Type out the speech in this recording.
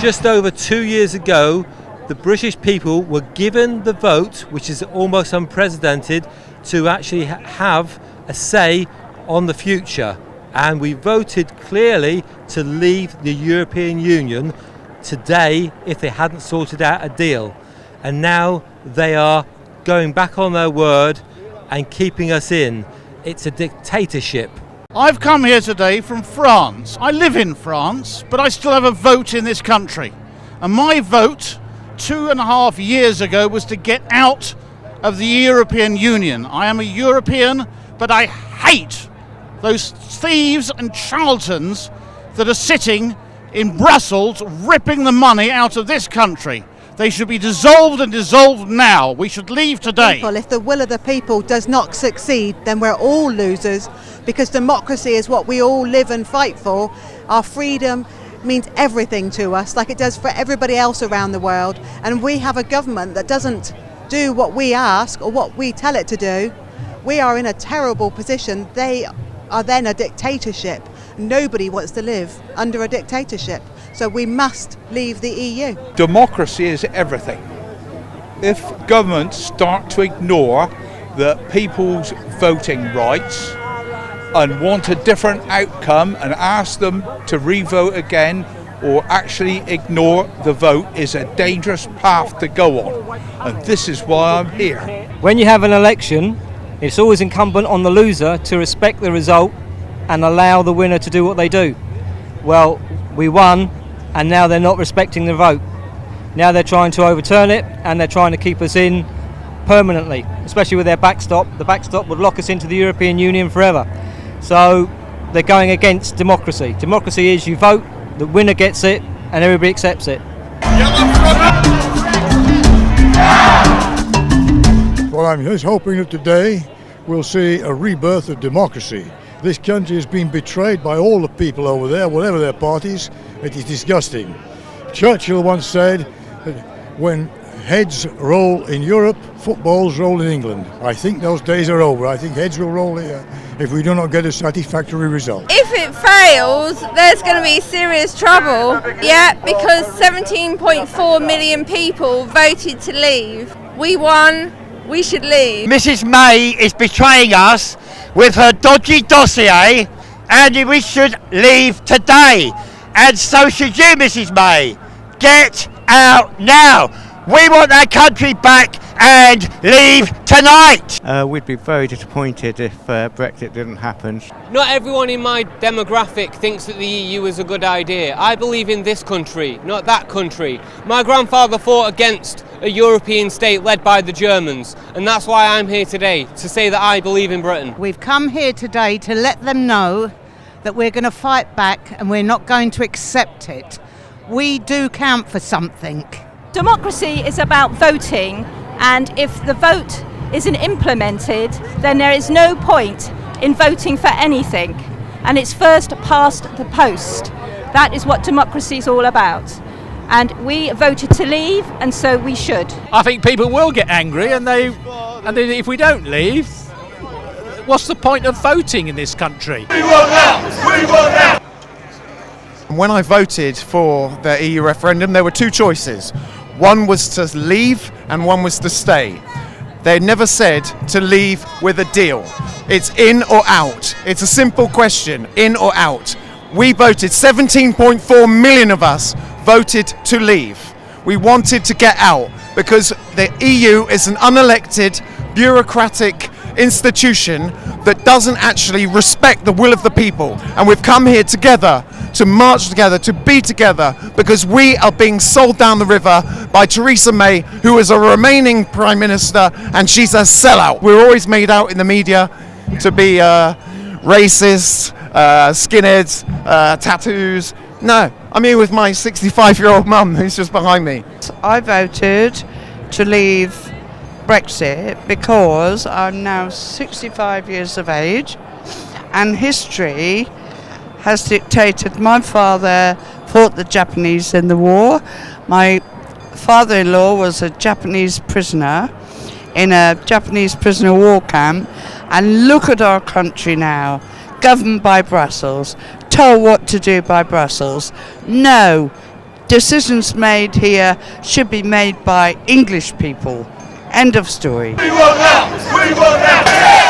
just over 2 years ago, the British people were given the vote, which is almost unprecedented, to actually have a say on the future. And we voted clearly to leave the European Union today if they hadn't sorted out a deal. And now they are going back on their word and keeping us in. It's a dictatorship. I've come here today from France. I live in France, but I still have a vote in this country. And my vote 2.5 years ago was to get out of the European Union. I am a European, but I hate those thieves and charlatans that are sitting in Brussels ripping the money out of this country. They should be dissolved and dissolved now. We should leave today. If the will of the people does not succeed, then we're all losers, because democracy is what we all live and fight for. Our freedom means everything to us, like it does for everybody else around the world. And we have a government that doesn't do what we ask or what we tell it to do. We are in a terrible position. They are then a dictatorship. Nobody wants to live under a dictatorship. So we must leave the EU. Democracy is everything. If governments start to ignore the people's voting rights and want a different outcome and ask them to re-vote again or actually ignore the vote, is a dangerous path to go on. And this is why I'm here. When you have an election, it's always incumbent on the loser to respect the result and allow the winner to do what they do. Well, we won, and now they're not respecting the vote. Now they're trying to overturn it, and they're trying to keep us in permanently, especially with their backstop. The backstop would lock us into the European Union forever. So they're going against democracy. Democracy is you vote, the winner gets it, and everybody accepts it. Well, I'm just hoping that today we'll see a rebirth of democracy. This country has been betrayed by all the people over there, whatever their parties. It is disgusting. Churchill once said that when heads roll in Europe, footballs roll in England. I think those days are over. I think heads will roll here if we do not get a satisfactory result. If it fails, there's going to be serious trouble. Yeah, because 17.4 million people voted to leave. We won, we should leave. Mrs May is betraying us with her dodgy dossier, and we should leave today. And so should you, Mrs May. Get out now. We want our country back and leave tonight. We'd be very disappointed if Brexit didn't happen. Not everyone in my demographic thinks that the EU is a good idea. I believe in this country, not that country. My grandfather fought against a European state led by the Germans, and that's why I'm here today, to say that I believe in Britain. We've come here today to let them know that we're going to fight back and we're not going to accept it. We do count for something. Democracy is about voting, and if the vote isn't implemented, then there is no point in voting for anything. And it's first past the post. That is what democracy is all about. And we voted to leave, and so we should. I think people will get angry, and if we don't leave, what's the point of voting in this country? We want out! We want out! When I voted for the EU referendum, there were two choices. One was to leave and one was to stay. They never said to leave with a deal. It's in or out. It's a simple question, in or out. We voted, 17.4 million of us voted to leave. We wanted to get out because the EU is an unelected, bureaucratic institution that doesn't actually respect the will of the people. And we've come here together to march together, to be together, because we are being sold down the river by Theresa May, who is a remaining Prime Minister, and she's a sellout. We're always made out in the media to be racist, skinheads, tattoos. No, I'm here with my 65-year-old mum who's just behind me. I voted to leave Brexit because I'm now 65 years of age and history has dictated. My father fought the Japanese in the war. My father-in-law was a Japanese prisoner in a Japanese prisoner war camp, and look at our country now, governed by Brussels, told what to do by Brussels. No, decisions made here should be made by English people. End of story. We want out! We want out!